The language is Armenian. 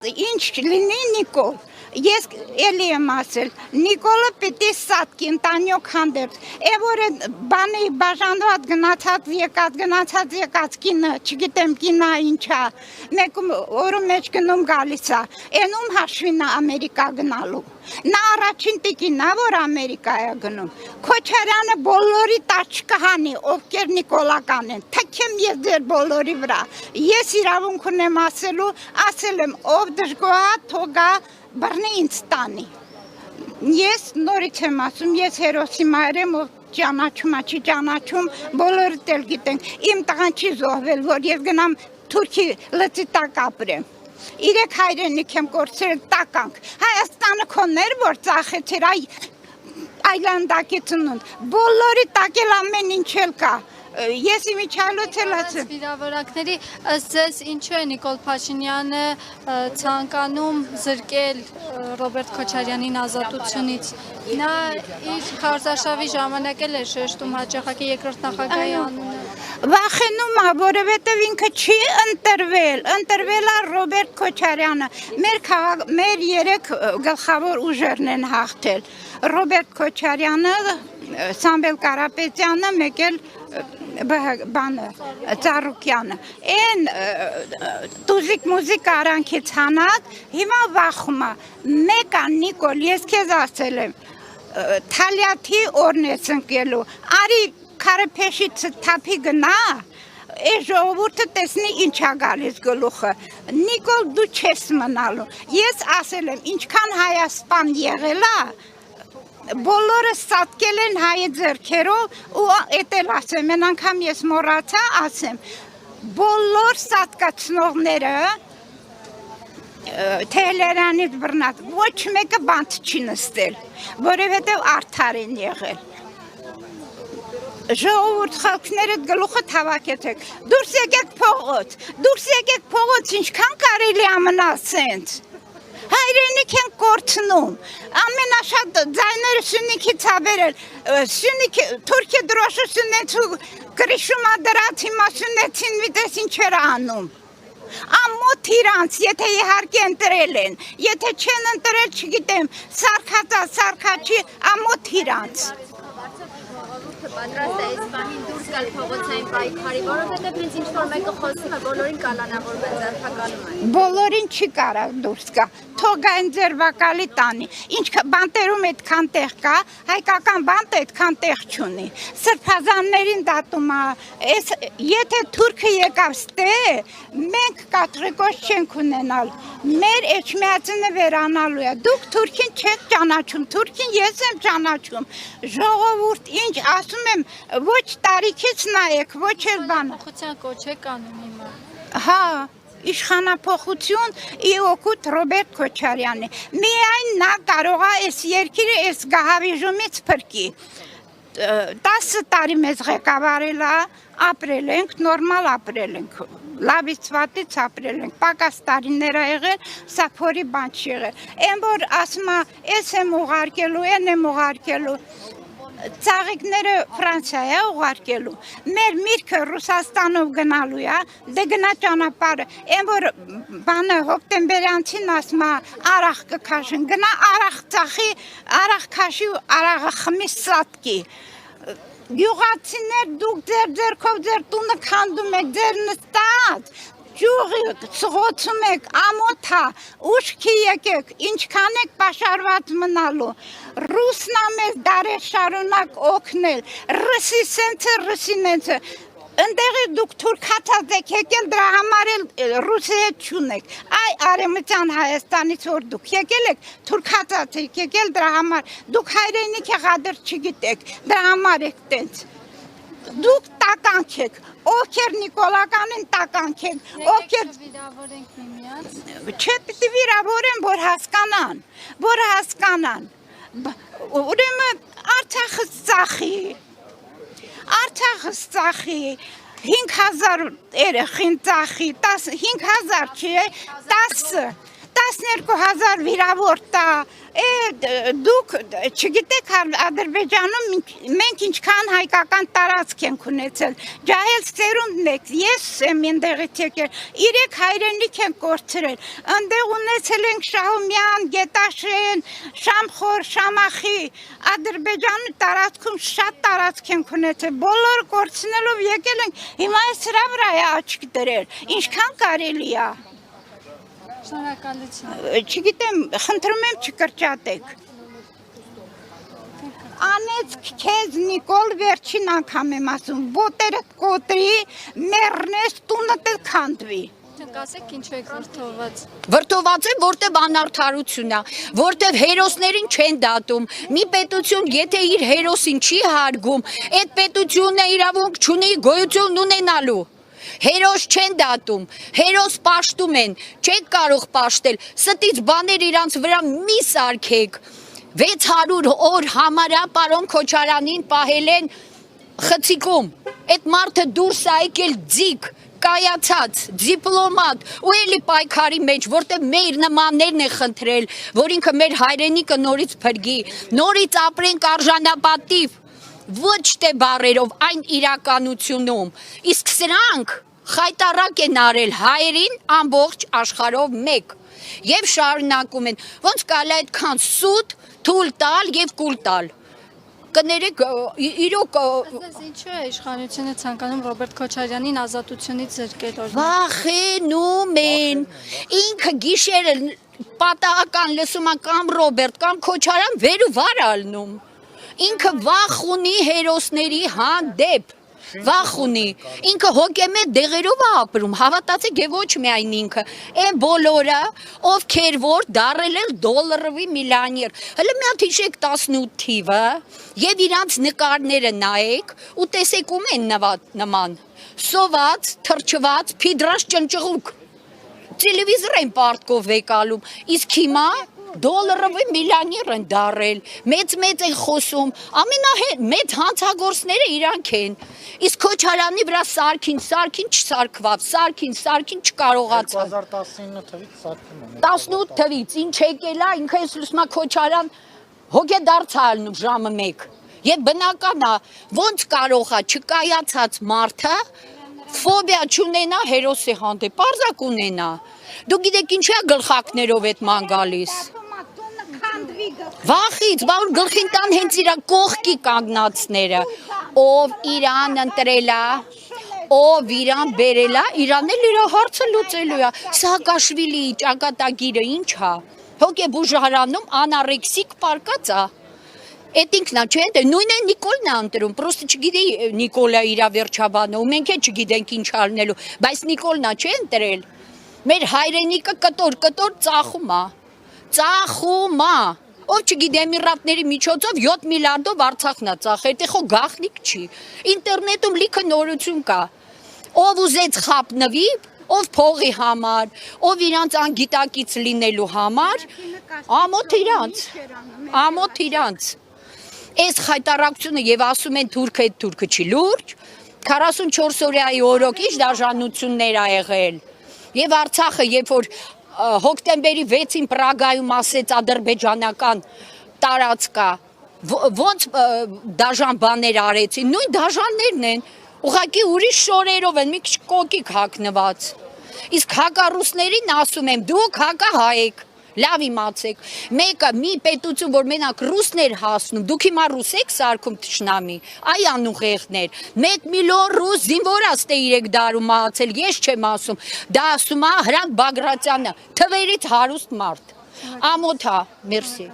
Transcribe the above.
Ինչ լինի Նիկոլ, ես էլի եմ ասել, Նիկոլը պիտի սատկի ընտանյոք հանդերձ, որ բանի բաժանված գնացած կինը, չգիտեմ կինա ինչա, մեկ օրը մեջ գնում գալիս է, էնում հաշվին է Ամերիկա գնալու, նա առաջին տիկինն է, որ Ամերիկա է գնում, Քոչարյանը բոլորի տաճ կհանի, ովքեր նիկոլական են, թքեմ ես ձեր բոլորի վրա, ես իրավունք ունեմ ասել եմ, ով դժգոհա թողա բռնի ինձ տանի, ես նորից եմ ասում, ես հերոսի մայր եմ, ով ճանաչում է, չի ճանաչում, բոլորդ էլ գիտենք, իմ տղան չի զոհվել, որ ես գնամ Թուրքի լծի տակ ապրեմ, 3 հայրենիք եմ կորցրել տականք, Հայաստանը քոներ, որ ծախեցիր այլանդակի ծնունդ, բոլորի տակ էլ ամեն ինչ էլ կա, ես իմիջայլոց էլ ասեմ։ Վիրավորանքների ըստ ձեզ ինչու է Նիկոլ Փաշինյանը ցանկանում զրկել Ռոբերտ Քոչարյանին ազատությունից։ Նա իր քարոզարշավի ժամանակ էլ է շեշտում հաճախակի երկրորդ նախագահի անունը։ Վախենում է, որովհետև ինքը չի ընտրվել է Ռոբերտ Քոչարյանը, մեր 3 գլխավոր ուժերն են հաղթել, Ռոբերտ Քոչարյանը, Սամվել Կարապետյանը, մեկ էլ Ծառուկյանը, են տուզիկ մուզիկ արանքից հանած, հիմա վախում է, մեկ է Նիկոլ, ես քեզ ասել եմ, թալյաթի օրն ես ընկելու, արի քարեփեշից թափի գնա, այս ժողովուրդը տեսնի ինչ է գալիս գլուխը, Նիկոլ դու չես մնալու, ես ասել եմ, ինչքան Հայաստան եղել է, բոլորը սատկել են հայ ձեռքերով ու էդ էլ ասեմ, են անգամ ես մոռացա ասեմ, բոլոր սատկացնողները Թեհլերանից բռնած, ոչ մեկը բանտ չի նստել, որովհետև արդար են եղել։ Ժողովուրդ խալքները գլուխը թավակեցեք, դուրս եկեք փողոց, ինչքան կարելի ամնալ սենց։ Հայրենիք են կորցնում, ամենաշատ ձայները Սյունիքից է բերել, Թուրքի դրոշը Սյունեցու կրիշումա դրած հիմա Սյունեցին վիտես ինչեր անում։ Ամոթ իրանց, եթե իհարկե ընտրել են, եթե չեն ընտրել չգիտեմ, սարքաչի ամոթ իրանց։ Պատրաստ է այս պահին դուրս գալ փողոցային պայքարի, որովհետև հենց ինչ-որ մեկը խոսում է, բոլորին կանանավորվել ձերբակալում է։ Բոլորին չի կարող դուրս գա, թող գային ձերբակալի տանի, ինչ բանտերում այդքան տեղ կա, հայկական բանտը այդքան տեղ չունի, սրբազաններին դատում է, եթե թուրքը եկավ ստե, մենք կաթողիկոս չենք ունենալ, մեր էջմիածինը վերանալու է, դուք թուրքին չեք ճանաչում, թուրքին ես եմ ճանաչում, ժողովուրդ ինչ ասում եմ, ոչ տարիքից նայեք, ոչ էլ բան։ Փոխության կոչ եք անում հիմա։ Հա, իշխանափոխություն ի օգուտ Ռոբերտ Քոչարյանի։ Միայն նա կարող է այս երկիրը այս գահավիժումից փրկի։ 10 տարի մեզ ղեկավարել է, ապրել ենք, նորմալ ապրել ենք, լավից վատից ապրել ենք, պակաս տարիներ ա եղել, սա փորի բան չի եղել։ Էն որ ասում է, ես եմ ուղարկելու, են եմ ուղարկելու, ծաղիկները Ֆրանսիա է ուղարկելու, մեր միրգը Ռուսաստանով գնալու է, դե գնա ճանապարհը, այն որ բանը հոկտեմբերյանցին ասում է արախ կքաշեն, գնա արախ ծախի, արախ քաշի ու արախը խմի սատկի, գյուղացիներ դուք ձեր ձեռքով ձեր տունը քանդում եք, ձեր նստած, ջուղի սղոցում եք, ամոթա, ուշքի եկեք, ինչքան եք պաշարված մնալու, ռուսնա մեզ դարեր շարունակ օգնել, ռսի սենցը, ռսինենցը, ընդեղի դուք թուրքացած եք եկել, դրա համար էլ ռուսի հետ չունեք, այ արեմտյան Հայաստանից որ դուք եկել եք, թուրքացած եք եկել, դրա համար, դուք հայրենիք եղադր չգիտեք, դրա համար եք տենց, դուք տականք եք, ովքեր նիկոլական են տականք են, ովքեր վիրավորենք միմյանց։ Չէ պիտի վիրավորեն, որ հասկանան, ուրեմն Արցախս ծախի, 5000 երեխին ծախի, 5000 չի, 10 12,000 վիրավոր տա, դուք չգիտեք Ադրբեջանում մենք ինչքան հայկական տարածք ենք ունեցել, ջահել սերունդն եք, ես եմ այնտեղից եկել, 3 հայրենիք ենք կորցրել, այնտեղ ունեցել ենք Շահումյան, Գետաշեն, Շամխոր, Շամախի, Ադրբեջանի տարածքում շատ տարածք ենք ունեցել, բոլորը կորցնելով եկել ենք, հիմա սրա վրա է աչք դրել, ինչքան կարելի է։ Շնորհակալություն։ Չգիտեմ, խնդրում եմ չկրճատեք։ Անեց քեզ Նիկոլ վերջին անգամ եմ ասում, ոտերդ կոտրի, մեռնես, տունդ քանդվի։ Ասեք ինչու եք վրդոված։ Վրդոված է, որտեվ անարդարություն է, որտեվ հերոսներին չեն դատում։ Մի պետություն, եթե իր հերոսին չի հարգում, այդ պետությունը իրավունք չունի գոյություն ունենալու։ Հերոս չեն դատում, հերոս պաշտում են, չեք կարող պաշտել, ստից բաներ իրանց վրա մի սարքեք, 600 օր համարյա պարոն Քոչարյանին պահել են խցիկում, այդ մարդը դուրս է եկել ձիգ, կայացած, դիպլոմատ, ու էլի պայքարի մեջ, որտեղ մեր նմաններն է խնդրել, որ ինքը մեր հայրենիքը նորից փրկի, նորից ապրենք արժանապատիվ, ոչ թե բառերով, այն իրականությունում, իսկ սրանք խայտարակ են արել հայերին ամբողջ աշխարհով մեկ եւ շարունակում են, ոնց կարելի է այդքան սուտ թույլ տալ եւ կուլ տալ։ Կներեք, իրոք Ասես ինչու է իշխանությունը ցանկանում Ռոբերտ Քոչարյանին ազատությունից զրկել օրինակ։ վախենում են, ինքը գիշերը պատահական լսում է կամ Ռոբերտ կամ Քոչարյան վեր ու վար ալնում, ինքը վախ ունի հերոսների հանդեպ, վախ ունի, ինքը հոգեմետ դեղերով է ապրում, հավատացեք եւ ոչ միայն ինքը, այն բոլորը, ովքեր որ դարել են դոլարովի միլիոներ, հələ մի հատ հիշեք 18 թիվը եւ իրանց նկարները նայեք ու տեսեք ում են նման, սոված, թրջված, փիդրաշ ճնճղուկ, տելևիզոր են պարտկով եկալում, իսկ հիմա դոլարովի միլիոներ են դարել, մեծ են խոսում, ամենամեծ հանցագործները իրանք են, իսկ Քոչարյանի վրա սարքին չսարքված, սարքին չկարողացավ։ 2019 թվից սարքում են։ 18 թվից, ինչ եկել է, ինքը ես լուսմա Քոչարյան հոգեդարձ է ալնում ժամը 1, եւ բնական է, ոնց կարող է չկայացած մարդը ֆոբիա չունենա հերոսի հանդեպ, պարզակ ունենա, դու գիտեք ինչու է գլխակներով այդ ման գալիս։ Վախից, բա որ գլխին տան հենց իրա կողքի կանգնածները, ով իրան ընտրել է, ով իրան բերել է, իրան էլ իր հարցը լուծելու է։ Սաակաշվիլիի ճակատագիրը ինչ է, հոգեբուժարանում անարեքսիկ պարկած է։ Այդ ինքնա չէ, դե նույն է Նիկոլն է ընտրում, պրոստը չգիտի Նիկոլը իր վերջաբանը, ու մենք էլ չգիտենք ինչ արնելու, բայց Նիկոլն է չէ ընտրել։ Մեր հայրենիքը կտոր ծախում է, ով չգիտի Էմիրատների միջոցով 7 միլիարդով Արցախն է ծախել, դե խո գաղտնիք չի, ինտերնետում լիքը նորություն կա, ով ուզեց խապնվի, ով փողի համար, ով իրանց անգիտակից լինելու համար, ամոթ իրանց, այս խայտարակությունը եւ ասում են թուրքը չի լուրջ, 44 օրյայի օրոք ինչ դաժանություններ ա եղել, եւ Արցախը երբ որ հոկտեմբերի 6-ին Պրագայում ասեց ադրբեջանական տարածքա, ոնց դաժան բաներ արեցին, նույն դաժաններն են, ուղղակի ուրիշ շորերով են, մի քիչ կոկիկ հագնված, իսկ հակառուսներին ասում եմ, դուք հակահայ եք, լավ իմացեք, մեկը մի պետություն, որ մենակ ռուսներ հասնում, դուք հիմա ռուս եք սարքում թշնամի, այ անուղեղներ, 1 միլիոն ռուս զինվորած թե 3 դարում մահացել, ես չեմ ասում, դա ասում է Հրանտ Բագրատյանը, թվերից հարուստ մարդ, ամոթ է, մերսի։